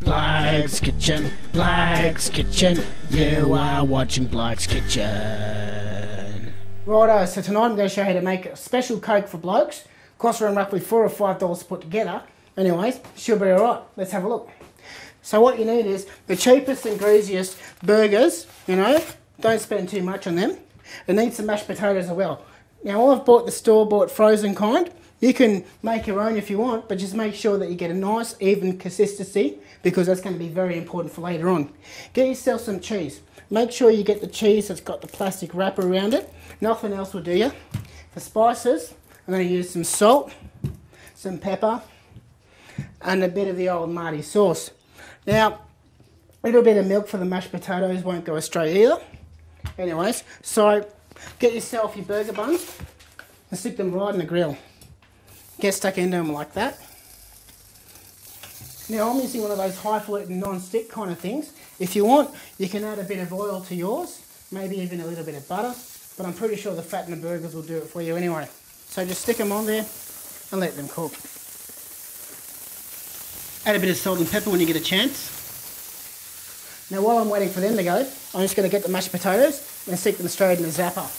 Blake's Kitchen, Blake's Kitchen. You are watching Blake's Kitchen. Righto, so tonight I'm going to show you how to make a special Coke for blokes. Costs around roughly $4 or $5 to put together. Anyways, should be alright. Let's have a look. So what you need is the cheapest and greasiest burgers, you know, don't spend too much on them. It needs some mashed potatoes as well. Now I've bought the store-bought frozen kind. You can make your own if you want, but just make sure that you get a nice even consistency because that's going to be very important for later on. Get yourself some cheese. Make sure you get the cheese that's got the plastic wrapper around it. Nothing else will do you. For spices, I'm going to use some salt, some pepper, and a bit of the old Marty sauce. Now, a little bit of milk for the mashed potatoes won't go astray either. Anyways, so get yourself your burger buns and stick them right in the grill. Get stuck into them like that. Now I'm using one of those highfalutin non-stick kind of things. If you want, you can add a bit of oil to yours, maybe even a little bit of butter, but I'm pretty sure the fat in the burgers will do it for you anyway. So just stick them on there and let them cook. Add a bit of salt and pepper when you get a chance. Now while I'm waiting for them to go, I'm just going to get the mashed potatoes and stick them straight in the zapper.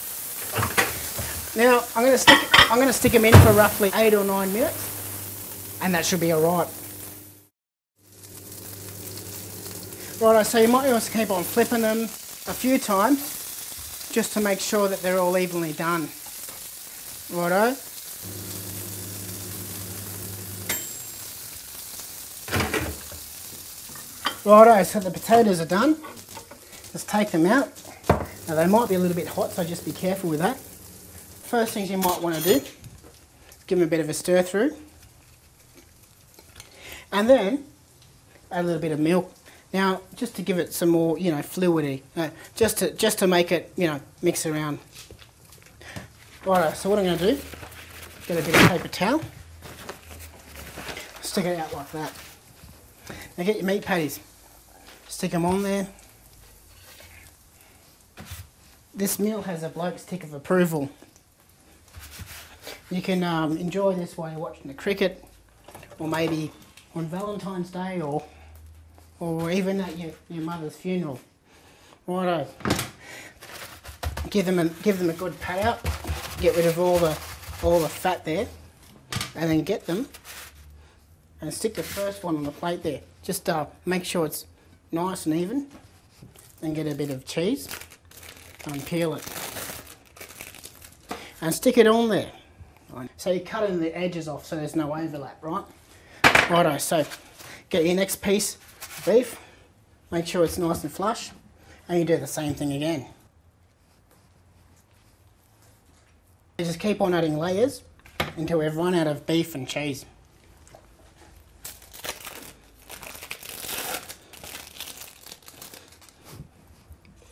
Now I'm going to stick them in for roughly 8 or 9 minutes, and that should be alright. Righto, so you might also keep on flipping them a few times just to make sure that they're all evenly done. Righto. Righto, so the potatoes are done. Let's take them out. Now they might be a little bit hot, so just be careful with that. First things you might want to do, give them a bit of a stir through. And then add a little bit of milk. Now, just to give it some more, you know, fluidity, just to make it, you know, mix around. Righto, so what I'm going to do, get a bit of paper towel, stick it out like that. Now get your meat patties, stick them on there. This meal has a bloke's tick of approval. You can enjoy this while you're watching the cricket, or maybe on Valentine's Day, or even at your mother's funeral. Righto. Give them a good pat out. Get rid of all the fat there, and then get them and stick the first one on the plate there. Just make sure it's nice and even, and get a bit of cheese and peel it and stick it on there. So you're cutting the edges off so there's no overlap, right? Righto, so get your next piece of beef, make sure it's nice and flush, and you do the same thing again. You just keep on adding layers until we've run out of beef and cheese.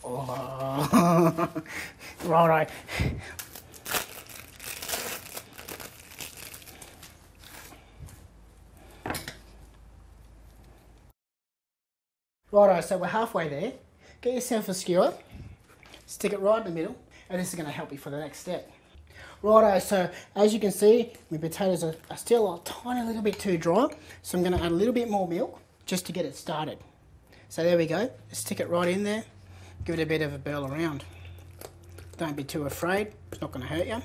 Oh. Righto. Righto, so we're halfway there. Get yourself a skewer, stick it right in the middle, and this is going to help you for the next step. Righto, so as you can see, my potatoes are still a tiny little bit too dry, so I'm going to add a little bit more milk just to get it started. So there we go, stick it right in there, give it a bit of a burl around. Don't be too afraid, it's not going to hurt you.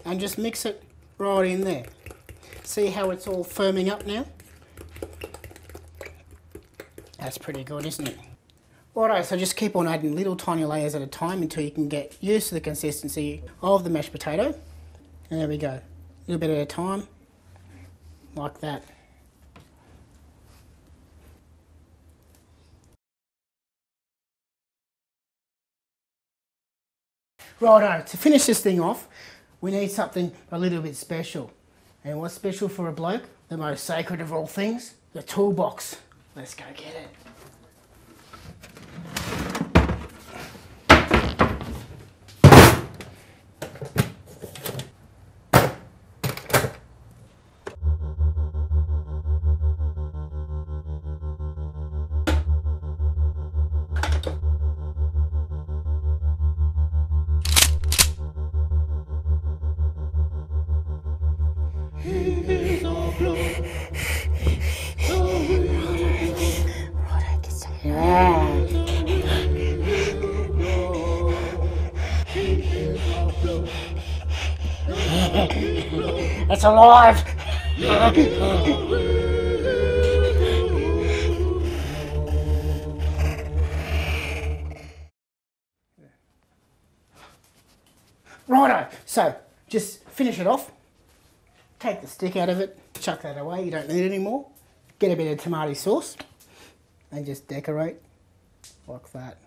And just mix it right in there. See how it's all firming up now? That's pretty good, isn't it? Righto, so just keep on adding little tiny layers at a time until you can get used to the consistency of the mashed potato. And there we go, a little bit at a time, like that. Righto, to finish this thing off, we need something a little bit special. And what's special for a bloke? The most sacred of all things, the toolbox. Let's go get it. He is our blood. It's alive! Righto, so just finish it off. Take the stick out of it, chuck that away, you don't need it anymore. Get a bit of tomato sauce and just decorate like that.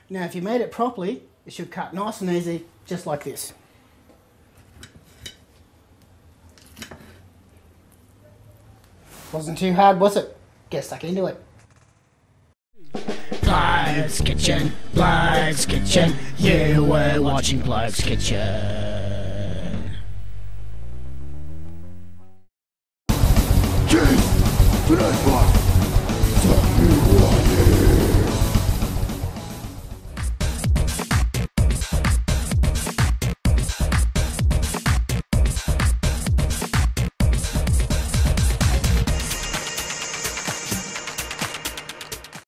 Now if you made it properly, it should cut nice and easy, just like this. Wasn't too hard, was it? Get stuck into it. Bloke's Kitchen, Bloke's Kitchen, you were watching Bloke's Kitchen. Cheers! Today's bloke.